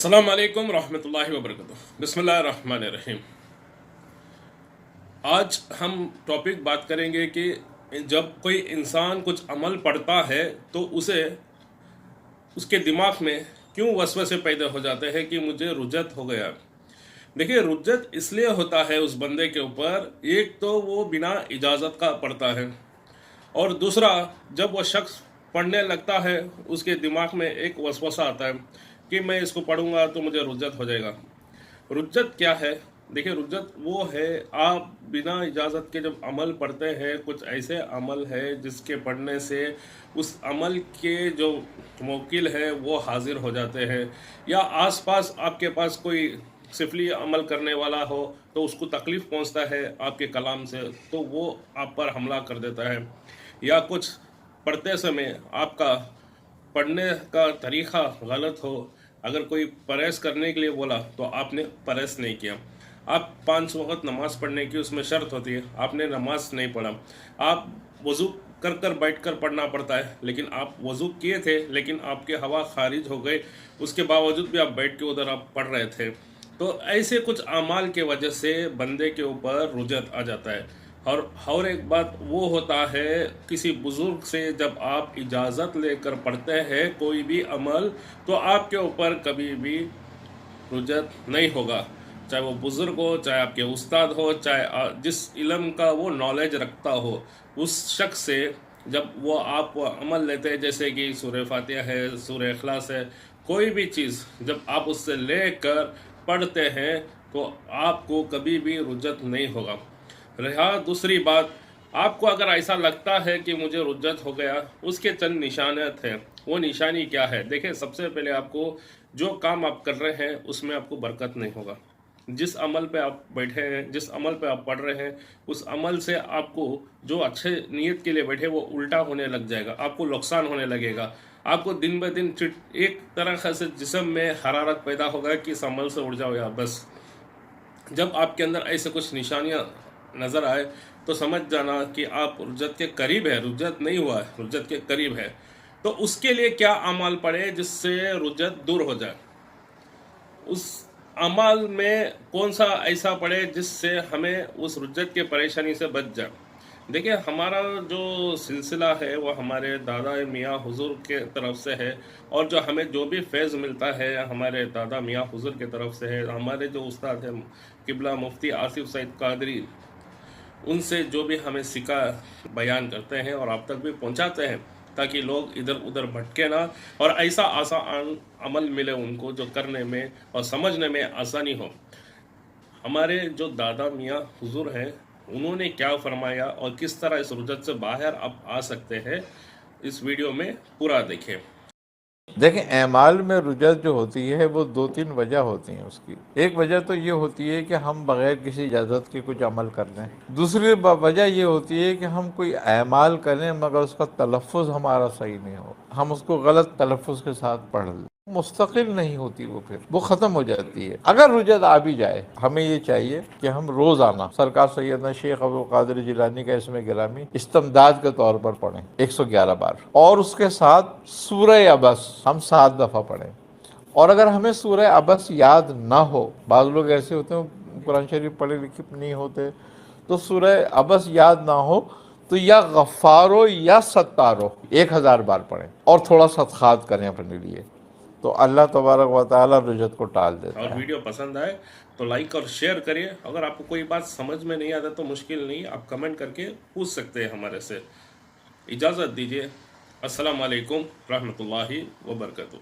السلام علیکم ورحمۃ اللہ وبرکاتہ۔ بسم اللہ الرحمن الرحیم۔ آج ہم ٹاپک بات کریں گے کہ جب کوئی انسان کچھ عمل پڑھتا ہے تو اس کے دماغ میں کیوں وسوسے پیدا ہو جاتے ہیں کہ مجھے رجت ہو گیا۔ دیکھیے، رجت اس لیے ہوتا ہے اس بندے کے اوپر، ایک تو وہ بنا اجازت کا پڑھتا ہے، اور دوسرا جب وہ شخص پڑھنے لگتا ہے اس کے دماغ میں ایک وسوسہ آتا ہے کہ میں اس کو پڑھوں گا تو مجھے رجت ہو جائے گا۔ رجت کیا ہے؟ دیکھیں، رجت وہ ہے، آپ بنا اجازت کے جب عمل پڑھتے ہیں، کچھ ایسے عمل ہے جس کے پڑھنے سے اس عمل کے جو موکل ہے وہ حاضر ہو جاتے ہیں، یا آس پاس آپ کے پاس کوئی سفلی عمل کرنے والا ہو تو اس کو تکلیف پہنچتا ہے آپ کے کلام سے، تو وہ آپ پر حملہ کر دیتا ہے، یا کچھ پڑھتے سمے آپ کا پڑھنے کا طریقہ غلط ہو، اگر کوئی پرہیز کرنے کے لیے بولا تو آپ نے پرہیز نہیں کیا، آپ 5 وقت نماز پڑھنے کی اس میں شرط ہوتی ہے، آپ نے نماز نہیں پڑھا، آپ وضو کر بیٹھ کر پڑھنا پڑتا ہے، لیکن آپ وضو کیے تھے لیکن آپ کے ہوا خارج ہو گئے، اس کے باوجود بھی آپ بیٹھ کے ادھر آپ پڑھ رہے تھے، تو ایسے کچھ اعمال کے وجہ سے بندے کے اوپر رجت آ جاتا ہے۔ اور ایک بات وہ ہوتا ہے، کسی بزرگ سے جب آپ اجازت لے کر پڑھتے ہیں کوئی بھی عمل تو آپ کے اوپر کبھی بھی رجت نہیں ہوگا، چاہے وہ بزرگ ہو، چاہے آپ کے استاد ہو، چاہے جس علم کا وہ نالج رکھتا ہو، اس شخص سے جب وہ آپ عمل لیتے ہیں، جیسے کہ سورہ فاتحہ ہے، سورہ اخلاص ہے، کوئی بھی چیز جب آپ اس سے لے کر پڑھتے ہیں تو آپ کو کبھی بھی رجت نہیں ہوگا۔ رہا دوسری بات، آپ کو اگر ایسا لگتا ہے کہ مجھے رجت ہو گیا، اس کے چند نشانات ہیں۔ وہ نشانی کیا ہے؟ دیکھیں، سب سے پہلے آپ کو جو کام آپ کر رہے ہیں اس میں آپ کو برکت نہیں ہوگا۔ جس عمل پہ آپ بیٹھے ہیں، جس عمل پہ آپ پڑھ رہے ہیں، اس عمل سے آپ کو جو اچھے نیت کے لیے بیٹھے وہ الٹا ہونے لگ جائے گا، آپ کو نقصان ہونے لگے گا، آپ کو دن بہ دن ایک طرح سے جسم میں حرارت پیدا ہوگا کہ اس عمل سے اڑ جاؤ یا بس۔ جب آپ کے اندر ایسے کچھ نشانیاں نظر آئے تو سمجھ جانا کہ آپ رجت کے قریب ہے، رجت نہیں ہوا ہے، رجت کے قریب ہے۔ تو اس کے لیے کیا اعمال پڑھے جس سے رجت دور ہو جائے؟ اس اعمال میں کون سا ایسا پڑھے جس سے ہمیں اس رجت کے پریشانی سے بچ جائے؟ دیکھیں، ہمارا جو سلسلہ ہے وہ ہمارے دادا میاں حضور کے طرف سے ہے، اور جو ہمیں جو بھی فیض ملتا ہے ہمارے دادا میاں حضور کے طرف سے ہے، ہمارے جو استاد ہیں قبلہ مفتی آصف سعید قادری، ان سے جو بھی ہمیں سکھا بیان کرتے ہیں اور آپ تک بھی پہنچاتے ہیں، تاکہ لوگ ادھر ادھر بھٹکے نہ، اور ایسا آسان عمل ملے ان کو جو کرنے میں اور سمجھنے میں آسانی ہو۔ ہمارے جو دادا میاں حضور ہیں انہوں نے کیا فرمایا اور کس طرح اس رجت سے باہر آپ آ سکتے ہیں، اس ویڈیو میں پورا دیکھیں۔ دیکھیں، اعمال میں رجت جو ہوتی ہے وہ 2-3 وجہ ہوتی ہیں اس کی۔ ایک وجہ تو یہ ہوتی ہے کہ ہم بغیر کسی اجازت کے کچھ عمل کر لیں۔ دوسری وجہ یہ ہوتی ہے کہ ہم کوئی اعمال کریں مگر اس کا تلفظ ہمارا صحیح نہیں ہو، ہم اس کو غلط تلفظ کے ساتھ پڑھ لیں، مستقل نہیں ہوتی، وہ ختم ہو جاتی ہے۔ اگر رجت آ بھی جائے، ہمیں یہ چاہیے کہ ہم روزانہ سرکار سیدنا شیخ عبدالقادر جیلانی کا اسم گرامی استمداد کے طور پر پڑھیں 111 بار، اور اس کے ساتھ سورہ عبس ہم 7 دفعہ پڑھیں۔ اور اگر ہمیں سورہ عبس یاد نہ ہو، بعض لوگ ایسے ہوتے ہیں قرآن شریف پڑھے لکھے نہیں ہوتے، تو سورہ عبس یاد نہ ہو تو یا غفارو یا ستارو 1000 بار پڑھیں، اور تھوڑا صدقات کریں اپنے لیے، تو اللہ تبارک و تعالی رجت کو ٹال دیتا اور ہے۔ ویڈیو پسند آئے تو لائک اور شیئر کریے۔ اگر آپ کو کوئی بات سمجھ میں نہیں آتا تو مشکل نہیں، آپ کمنٹ کر کے پوچھ سکتے ہیں ہمارے سے۔ اجازت دیجیے، السلام علیکم رحمۃ اللہ وبرکاتہ۔